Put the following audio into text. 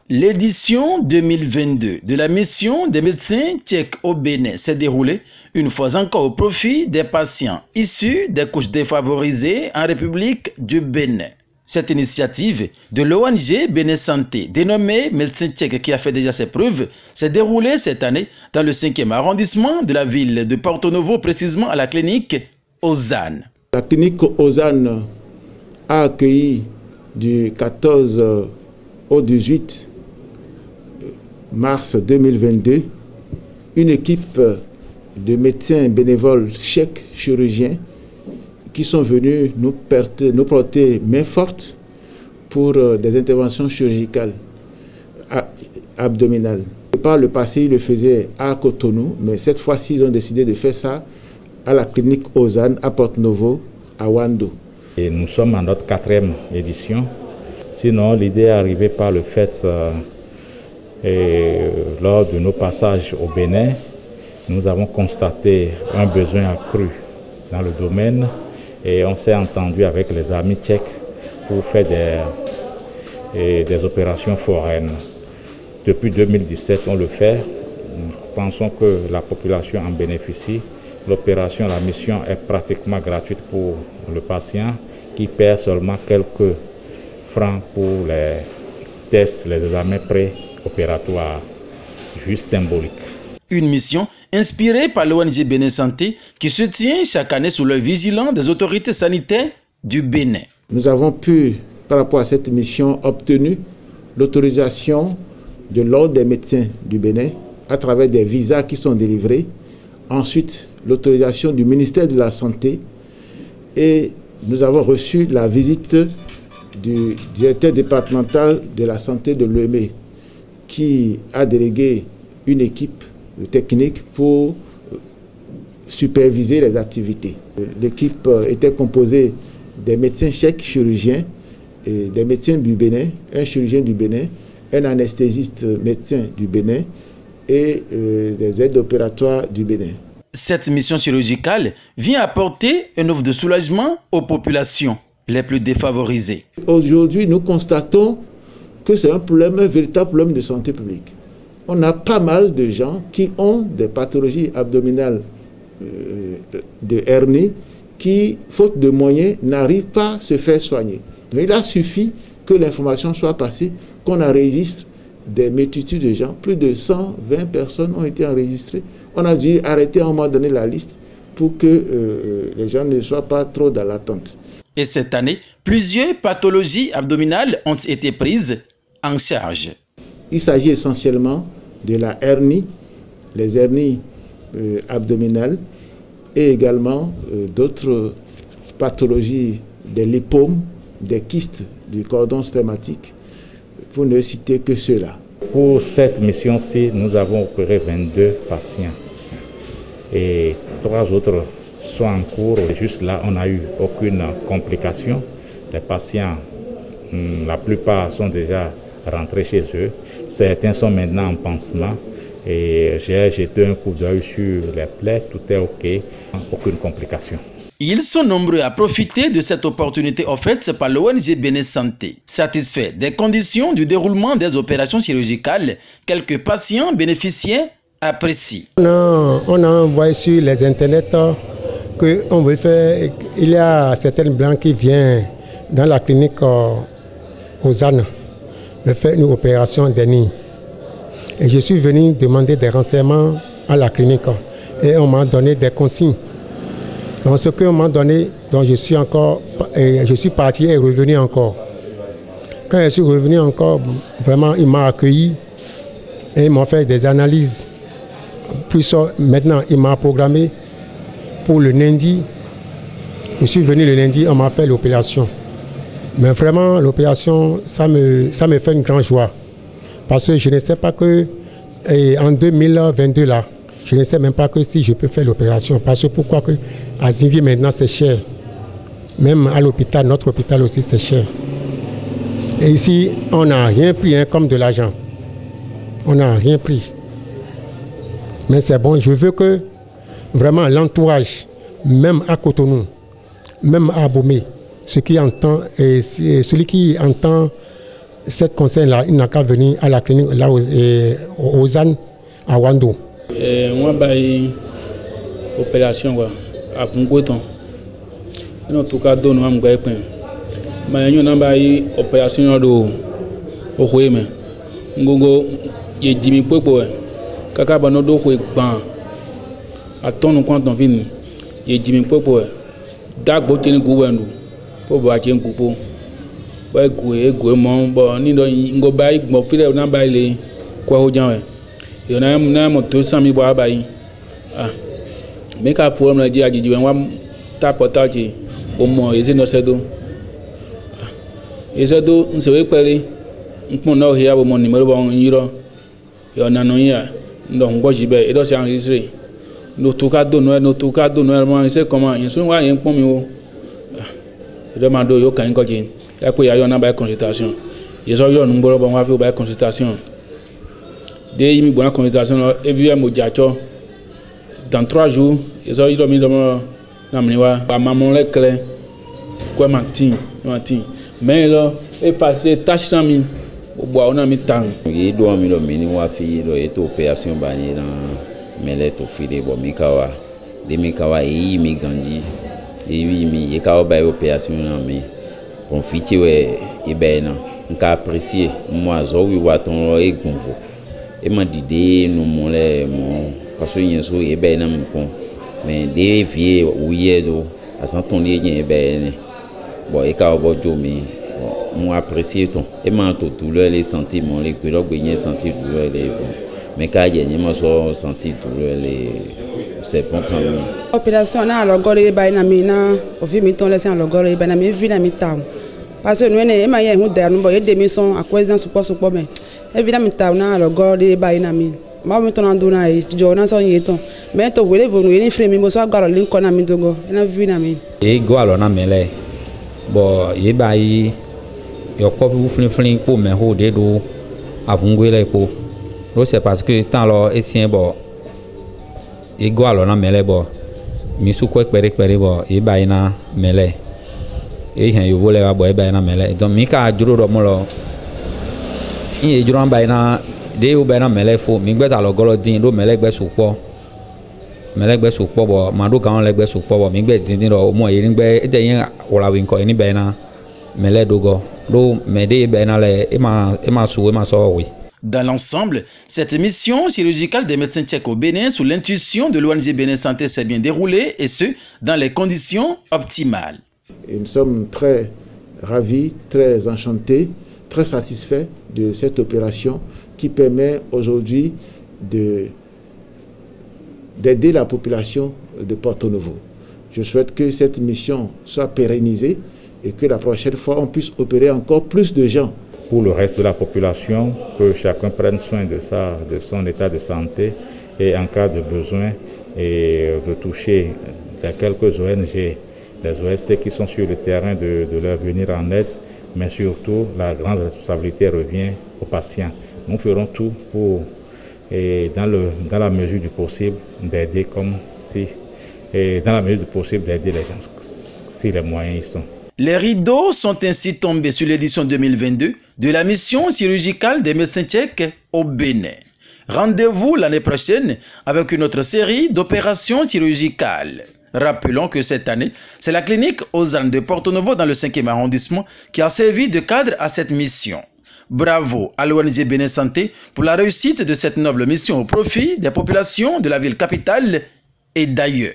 L'édition 2022 de la mission des médecins tchèques au Bénin s'est déroulée une fois encore au profit des patients issus des couches défavorisées en République du Bénin. Cette initiative de l'ONG Bénin Santé, dénommée Médecins Tchèques qui a fait déjà ses preuves, s'est déroulée cette année dans le 5e arrondissement de la ville de Porto Novo, précisément à la clinique Ozan. La clinique Ozan a accueilli du 14 au 18 mars 2022 une équipe de médecins bénévoles tchèques chirurgiens qui sont venus nous porter main forte pour des interventions chirurgicales abdominales. Par le passé, ils le faisaient à Cotonou, mais cette fois-ci, ils ont décidé de faire ça à la clinique Ozan, à Porto Novo, à Wando. Et nous sommes à notre 4e édition. Sinon, l'idée est arrivée par le fait, lors de nos passages au Bénin, nous avons constaté un besoin accru dans le domaine. Et on s'est entendu avec les amis tchèques pour faire des opérations foraines. Depuis 2017, on le fait. Nous pensons que la population en bénéficie. L'opération, la mission est pratiquement gratuite pour le patient qui paie seulement quelques francs pour les tests, les examens pré-opératoires, juste symboliques. Une mission inspirée par l'ONG Bénin Santé qui se tient chaque année sous l'œil vigilant des autorités sanitaires du Bénin. Nous avons pu, par rapport à cette mission, obtenu l'autorisation de l'Ordre des médecins du Bénin à travers des visas qui sont délivrés. Ensuite, l'autorisation du ministère de la Santé et nous avons reçu la visite du directeur départemental de la santé de l'OME qui a délégué une équipe technique pour superviser les activités. L'équipe était composée des médecins tchèques chirurgiens, et des médecins du Bénin, un chirurgien du Bénin, un anesthésiste médecin du Bénin et des aides opératoires du Bénin. Cette mission chirurgicale vient apporter une offre de soulagement aux populations les plus défavorisées. Aujourd'hui, nous constatons que c'est un véritable problème de santé publique. On a pas mal de gens qui ont des pathologies abdominales de hernie qui, faute de moyens, n'arrivent pas à se faire soigner. Donc il a suffi que l'information soit passée, qu'on enregistre des multitudes de gens. Plus de 120 personnes ont été enregistrées. On a dû arrêter à un moment donné la liste pour que les gens ne soient pas trop dans l'attente. Et cette année, plusieurs pathologies abdominales ont été prises en charge. Il s'agit essentiellement de la hernie, les hernies abdominales et également d'autres pathologies des lipomes, des kystes du cordon spermatique, pour ne citer que ceux-là. Pour cette mission-ci, nous avons opéré 22 patients et 3 autres sont en cours. Juste là, on n'a eu aucune complication. Les patients, la plupart sont déjà rentrés chez eux. Certains sont maintenant en pansement et j'ai jeté un coup d'œil sur les plaies, tout est OK, aucune complication. Ils sont nombreux à profiter de cette opportunité offerte par l'ONG Bénin Santé. Satisfaits des conditions du déroulement des opérations chirurgicales, quelques patients bénéficiaires apprécient. On a envoyé sur les internets qu'on veut faire. Il y a certaines blancs qui viennent dans la clinique Ozan de faire une opération d'hernie. Et je suis venu demander des renseignements à la clinique et on m'a donné des consignes. Donc ce qu'on m'a donné, donc je suis parti et revenu encore. Quand je suis revenu encore, vraiment il m'a accueilli et il m'a fait des analyses. Plus maintenant il m'a programmé pour le lundi. Je suis venu le lundi, on m'a fait l'opération. Mais vraiment, l'opération, ça me fait une grande joie. Parce que je ne sais pas que, en 2022, là, je ne sais même pas que si je peux faire l'opération. Parce que pourquoi que à Zinvier, maintenant, c'est cher. Même à l'hôpital, notre hôpital aussi, c'est cher. Et ici, on n'a rien pris comme de l'argent. On n'a rien pris. Mais c'est bon, je veux que vraiment l'entourage, même à Cotonou, même à Abomey, celui qui entend cette conseil-là, il n'a qu'à venir à la clinique là aux ânes à Wando. Moi, j'ai opération à Vungoton. En tout cas, nous avons une opération au Huéme. Ngogo, il y a 10 000 poètes. Kaka Banodo Hué Ban. À ton compte en ville, il y a 10 000 poètes. Dak Botin Gouvernou. Pour voir qui est un couple. Ouais, Gouemon, bon, ni do Ngobai, mon frère, on a bailé. Quoi au Dian? Il y en a mon 200 000 bois à bailler. Ah. Mais quand il faut me dire, il y a un tapotage. Au moins, il y a un sedo. Il y a un sedo, on se fait parler. On a eu mon numéro en euro. Il y a un anoïa. Donc, on va y aller enregistrer. Nous tout cas de Noël, c'est comment ils sont là, un peu mieux. Je demande au Yokan Kodin. Et puis, il y a une consultation. Ils ont eu un nombre de consultation. Dès qu'ils ont une consultation, ils ont eu dans 3 jours, ils ont eu un million de maman les clés. Quoi, Martin. Mais là, effacer tâche 100 000. On a mis tant. Il doit me le minimum faire l'opération bannie dans Melet au fil bon Mikawa. Les Mikawa et Imi Gandhi. Et oui, il y a une opération mais pour fêter et ben on a apprécié moi zo oui waton et gonvo. Et m'a dit nous mon parce que y so et ben mon mais des vieux ouye do à s'entendre y ben bon et ka bo jomi on apprécié ton et m'a tout les sentiments les que l'obéir sentir douleur les mais quand il y a so sentir douleur les c'est bon quand même. Opération na logore ba na mi na ofi mi ton laisser en logore ba na mi vi na mi ta parce que nous e ma ye hu der no bo ye démission à cause d'un support mais évidemment ta na logore ba na mi ma mi ton ando na e jo na so ye ton mais to wele vonu ye ni frère mi bo so agaro lin ko na mi dogo na vi na mi e go alo na mele bo ye ba yi yo ko fu flin po me ho de do avungwe ko c'est parce que tant lo esien bo ego alo na mele bo mi su ko pere bo e ba ina mele e hen yo vole wa bo e ba ina mele donc mi ka juro do mo lo e juro ba ina de o ba ina mele fo mi gbe ta lo golo din do mele gbe su po bo ma do kan le gbe su po bo mi gbe din do mo e ni gbe e de yin ola wi nko ni ba ina mele do go do me de ba ina le e ma so oui. Dans l'ensemble, cette mission chirurgicale des médecins tchèques au Bénin sous l'intuition de l'ONG Bénin Santé s'est bien déroulée et ce, dans les conditions optimales. Et nous sommes très ravis, très enchantés, très satisfaits de cette opération qui permet aujourd'hui d'aider la population de Porto Novo. Je souhaite que cette mission soit pérennisée et que la prochaine fois on puisse opérer encore plus de gens. Pour le reste de la population, que chacun prenne soin de son état de santé et en cas de besoin et de toucher les quelques ONG, les OSC qui sont sur le terrain de leur venir en aide, mais surtout la grande responsabilité revient aux patients. Nous ferons tout pour, dans la mesure du possible, d'aider les gens si les moyens y sont. Les rideaux sont ainsi tombés sur l'édition 2022 de la mission chirurgicale des médecins tchèques au Bénin. Rendez-vous l'année prochaine avec une autre série d'opérations chirurgicales. Rappelons que cette année, c'est la clinique aux ânes de Porto Novo dans le 5e arrondissement qui a servi de cadre à cette mission. Bravo à l'ONG Bénin Santé pour la réussite de cette noble mission au profit des populations de la ville capitale et d'ailleurs.